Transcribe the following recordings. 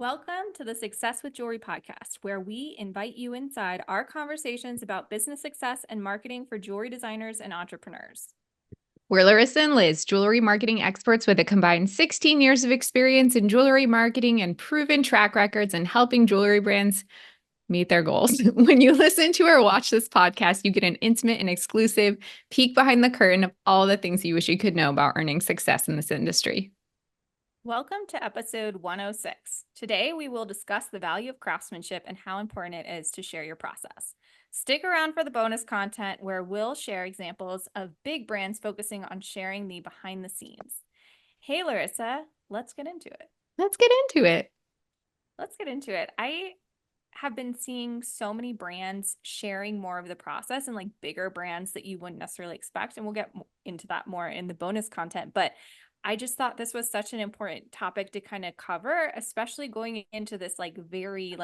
Welcome to the Success with Jewelry podcast, where we invite you inside our conversations about business success and marketing for jewelry designers and entrepreneurs. We're Laryssa and Liz, jewelry marketing experts with a combined 16 years of experience in jewelry marketing and proven track records in helping jewelry brands meet their goals. When you listen to or watch this podcast, you get an intimate and exclusive peek behind the curtain of all the things you wish you could know about earning success in this industry. Welcome to episode 106. Today, we will discuss the value of craftsmanship and how important it is to share your process. Stick around for the bonus content where we'll share examples of big brands focusing on sharing the behind the scenes. Hey, Laryssa, let's get into it. Let's get into it. I have been seeing so many brands sharing more of the process and like bigger brands that you wouldn't necessarily expect. And we'll get into that more in the bonus content. But I just thought this was such an important topic to kind of cover, especially going into this like very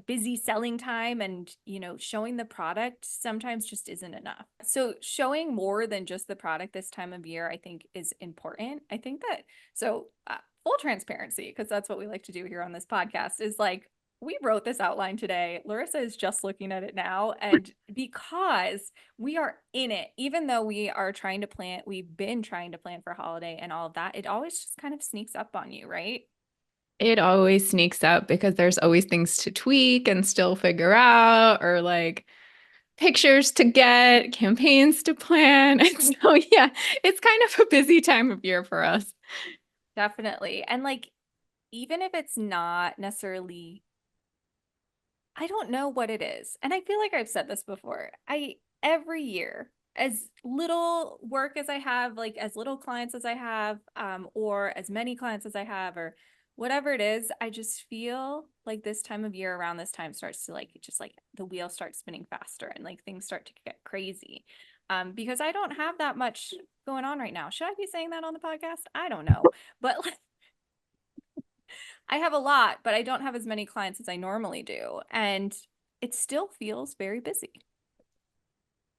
busy selling time, and showing the product sometimes just isn't enough. So showing more than just the product this time of year I think is important. I think that full transparency, because that's what we like to do here on this podcast, is like we wrote this outline today. Laryssa is just looking at it now. And because we are in it, even though we've been trying to plan for holiday and all of that, it always just kind of sneaks up on you, right? It always sneaks up because there's always things to tweak and still figure out, or like pictures to get, campaigns to plan. And so, yeah, it's kind of a busy time of year for us. Definitely. And like, even if it's not necessarily, I don't know what it is. And I feel like I've said this before. Every year, as little work as I have, like as little clients as I have, or as many clients as I have, or whatever it is, I just feel like this time of year, around this time, starts to like just like the wheel starts spinning faster and like things start to get crazy. Because I don't have that much going on right now. Should I be saying that on the podcast? I don't know. But like, I have a lot, but I don't have as many clients as I normally do. And it still feels very busy.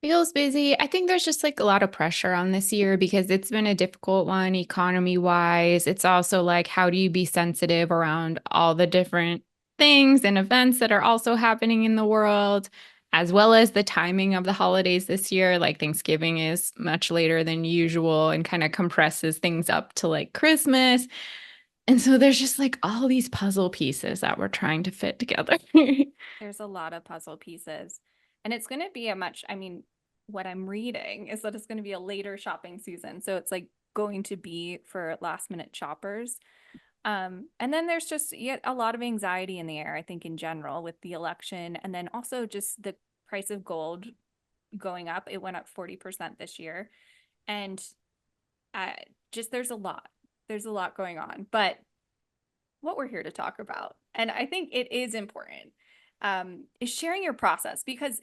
Feels busy. I think there's just like a lot of pressure on this year because it's been a difficult one economy wise. It's also like, how do you be sensitive around all the different things and events that are also happening in the world, as well as the timing of the holidays this year? Like Thanksgiving is much later than usual and kind of compresses things up to like Christmas. And so there's just like all these puzzle pieces that we're trying to fit together. There's a lot of puzzle pieces. And it's going to be what I'm reading is that it's going to be a later shopping season. So it's like going to be for last minute shoppers. And then there's just yet a lot of anxiety in the air, I think, in general, with the election. And then also just the price of gold going up. It went up 40% this year. And just there's a lot going on. But what we're here to talk about, and I think it is important, is sharing your process, because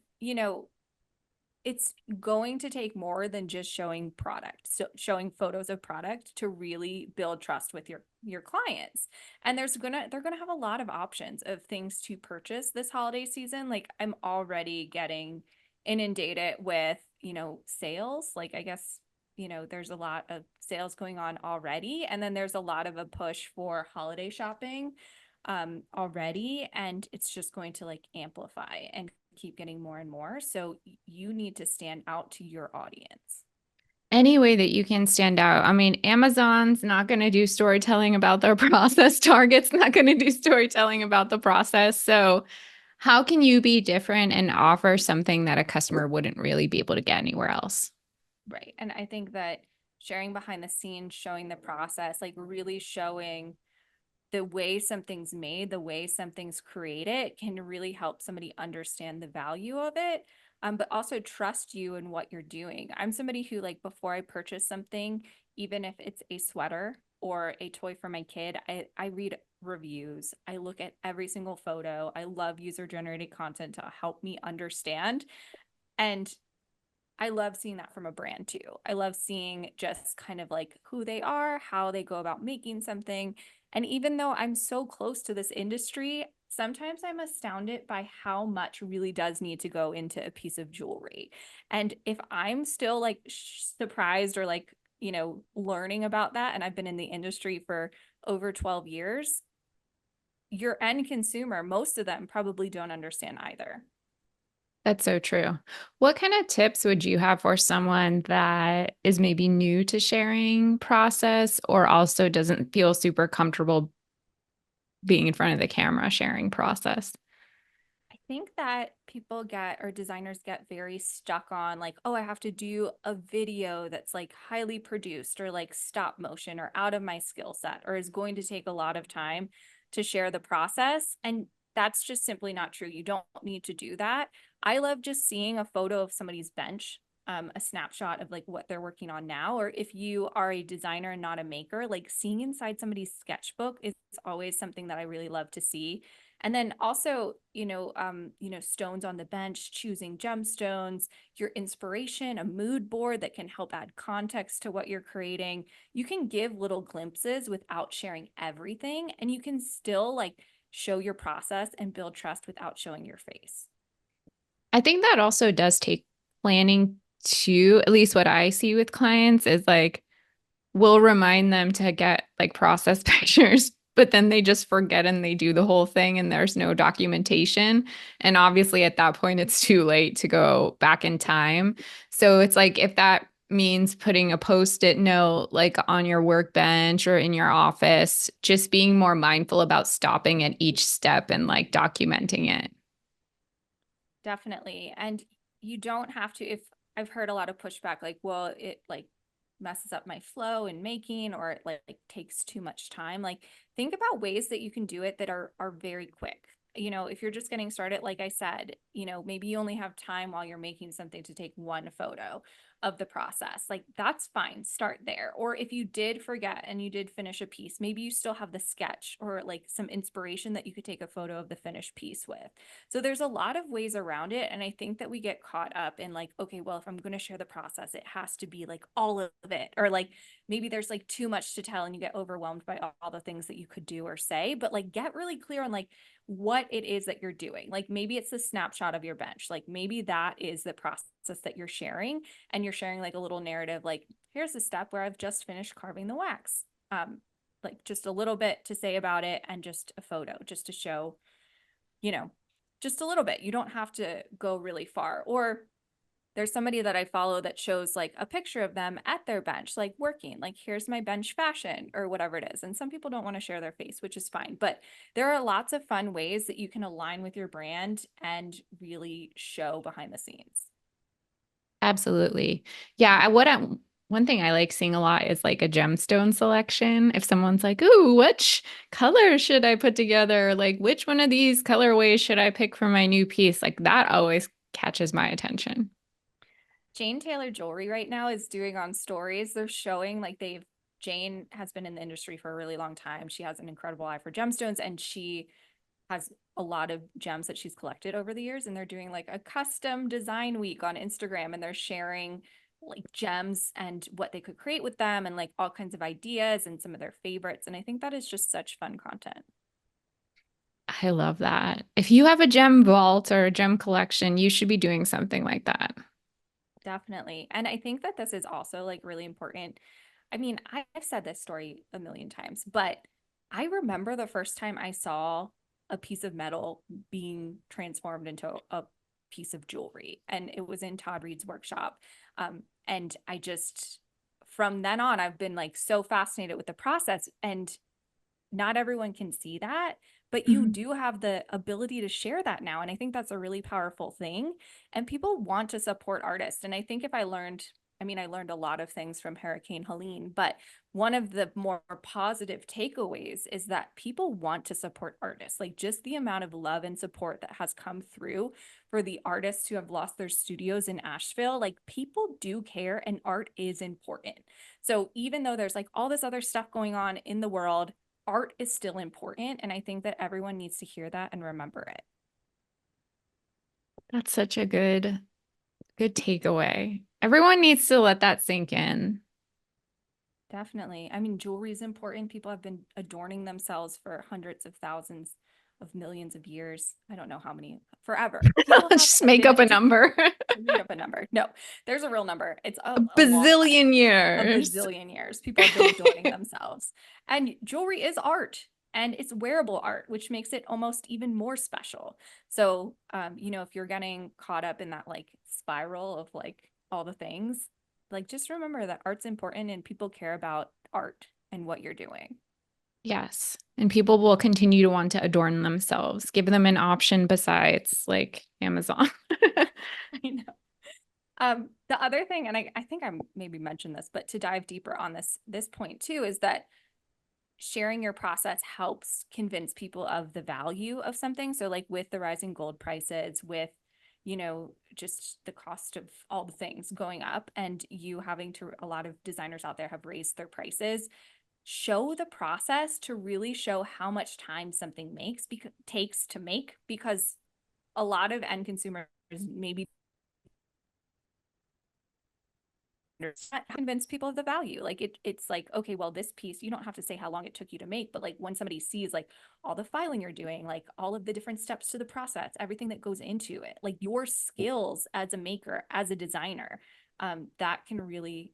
it's going to take more than just showing product, so showing photos of product, to really build trust with your clients. And they're gonna have a lot of options of things to purchase this holiday season. Like, I'm already getting inundated with sales. Like, I guess there's a lot of sales going on already, and then there's a lot of a push for holiday shopping already, and it's just going to like amplify and keep getting more and more. So you need to stand out to your audience. Any way that you can stand out. I mean, Amazon's not going to do storytelling about their process. Target's not going to do storytelling about the process. So, how can you be different and offer something that a customer wouldn't really be able to get anywhere else? Right. And I think that sharing behind the scenes, showing the process, like really showing the way something's made, the way something's created, can really help somebody understand the value of it, but also trust you in what you're doing. I'm somebody who, like, before I purchase something, even if it's a sweater or a toy for my kid, I read reviews. I look at every single photo. I love user-generated content to help me understand. And I love seeing that from a brand too. I love seeing just kind of like who they are, how they go about making something. And even though I'm so close to this industry, sometimes I'm astounded by how much really does need to go into a piece of jewelry. And if I'm still like surprised or like, learning about that, and I've been in the industry for over 12 years, your end consumer, most of them probably don't understand either. That's so true. What kind of tips would you have for someone that is maybe new to sharing process or also doesn't feel super comfortable being in front of the camera sharing process? I think that people get or designers get very stuck on like, oh, I have to do a video that's like highly produced or like stop motion or out of my skill set or is going to take a lot of time to share the process. And that's just simply not true. You don't need to do that. I love just seeing a photo of somebody's bench, a snapshot of like what they're working on now. Or if you are a designer and not a maker, like seeing inside somebody's sketchbook is always something that I really love to see. And then also, stones on the bench, choosing gemstones, your inspiration, a mood board that can help add context to what you're creating. You can give little glimpses without sharing everything, and you can still like show your process and build trust without showing your face. I think that also does take planning too. At least what I see with clients is like, we'll remind them to get like process pictures, but then they just forget and they do the whole thing and there's no documentation. And obviously at that point, it's too late to go back in time. So it's like if that means putting a post-it note like on your workbench or in your office, just being more mindful about stopping at each step and like documenting it. Definitely. And you don't have to, if I've heard a lot of pushback, like, well, it like messes up my flow in making or it like takes too much time. Like think about ways that you can do it that are very quick. If you're just getting started, like I said, maybe you only have time while you're making something to take one photo of the process. Like that's fine. Start there. Or if you did forget and you did finish a piece, maybe you still have the sketch or like some inspiration that you could take a photo of the finished piece with. So there's a lot of ways around it. And I think that we get caught up in like, okay, well, if I'm going to share the process, it has to be like all of it. Or like maybe there's like too much to tell and you get overwhelmed by all the things that you could do or say. But like get really clear on like what it is that you're doing. Like maybe it's a snapshot of your bench. Like maybe that is the process that you're sharing. And you're sharing like a little narrative, like, here's the step where I've just finished carving the wax. Like just a little bit to say about it and just a photo just to show, you know, just a little bit. You don't have to go really far. Or there's somebody that I follow that shows like a picture of them at their bench, like working, like here's my bench fashion or whatever it is. And some people don't want to share their face, which is fine. But there are lots of fun ways that you can align with your brand and really show behind the scenes. Absolutely. Yeah, one thing I like seeing a lot is like a gemstone selection. If someone's like, "Ooh, which color should I put together? Like, which one of these colorways should I pick for my new piece?" Like that always catches my attention. Jane Taylor Jewelry right now is doing on stories. They're showing like Jane has been in the industry for a really long time. She has an incredible eye for gemstones and she has a lot of gems that she's collected over the years. And they're doing like a custom design week on Instagram and they're sharing like gems and what they could create with them and like all kinds of ideas and some of their favorites. And I think that is just such fun content. I love that. If you have a gem vault or a gem collection, you should be doing something like that. Definitely. And I think that this is also like really important. I mean, I've said this story a million times, but I remember the first time I saw a piece of metal being transformed into a piece of jewelry, and it was in Todd Reed's workshop. And I just, from then on, I've been like so fascinated with the process. And not everyone can see that, but you Mhm. do have the ability to share that now. And I think that's a really powerful thing. And people want to support artists. And I think if I learned, I mean, I learned a lot of things from Hurricane Helene, but one of the more positive takeaways is that people want to support artists. Like just the amount of love and support that has come through for the artists who have lost their studios in Asheville, like people do care and art is important. So even though there's like all this other stuff going on in the world, art is still important. And I think that everyone needs to hear that and remember it. That's such a good takeaway. Everyone needs to let that sink in. Definitely. I mean, jewelry is important. People have been adorning themselves for hundreds of thousands of millions of years. I don't know how many, forever. People Just have make been up a number. made up a number. No, there's a real number. It's A a long time, bazillion a years. bazillion years. People have been adorning themselves. And jewelry is art. And it's wearable art, which makes it almost even more special. So, if you're getting caught up in that like spiral of like all the things, like just remember that art's important and people care about art and what you're doing. Yes. And people will continue to want to adorn themselves. Give them an option besides like Amazon. I know. The other thing, and I think I maybe mentioned this, but to dive deeper on this point too, is that sharing your process helps convince people of the value of something. So like with the rising gold prices, with just the cost of all the things going up and you having to a lot of designers out there have raised their prices, show the process to really show how much time something takes to make, because a lot of end consumers maybe convince people of the value. Like it's like, okay, well, this piece, you don't have to say how long it took you to make, but like when somebody sees like all the filing you're doing, like all of the different steps to the process, everything that goes into it, like your skills as a maker, as a designer, that can really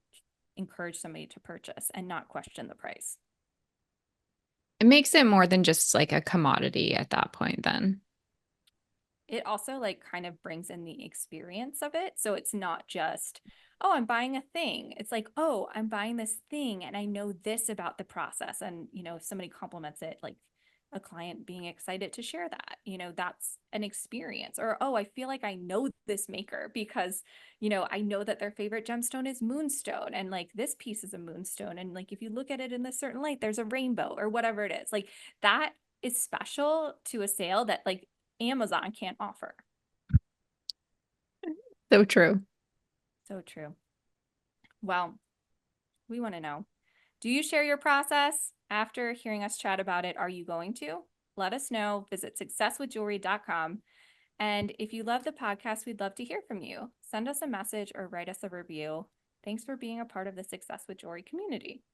encourage somebody to purchase and not question the price. It makes it more than just like a commodity at that point, then. It also like kind of brings in the experience of it. So it's not just, oh, I'm buying a thing. It's like, oh, I'm buying this thing and I know this about the process. And, if somebody compliments it, like a client being excited to share that, that's an experience. Or, oh, I feel like I know this maker because, I know that their favorite gemstone is moonstone. And like this piece is a moonstone. And like if you look at it in this certain light, there's a rainbow or whatever it is. Like that is special to a sale that like Amazon can't offer. So true. So true. Well, we want to know, do you share your process? After hearing us chat about it, are you going to? Let us know. Visit successwithjewelry.com. And if you love the podcast, we'd love to hear from you. Send us a message or write us a review. Thanks for being a part of the Success with Jewelry community.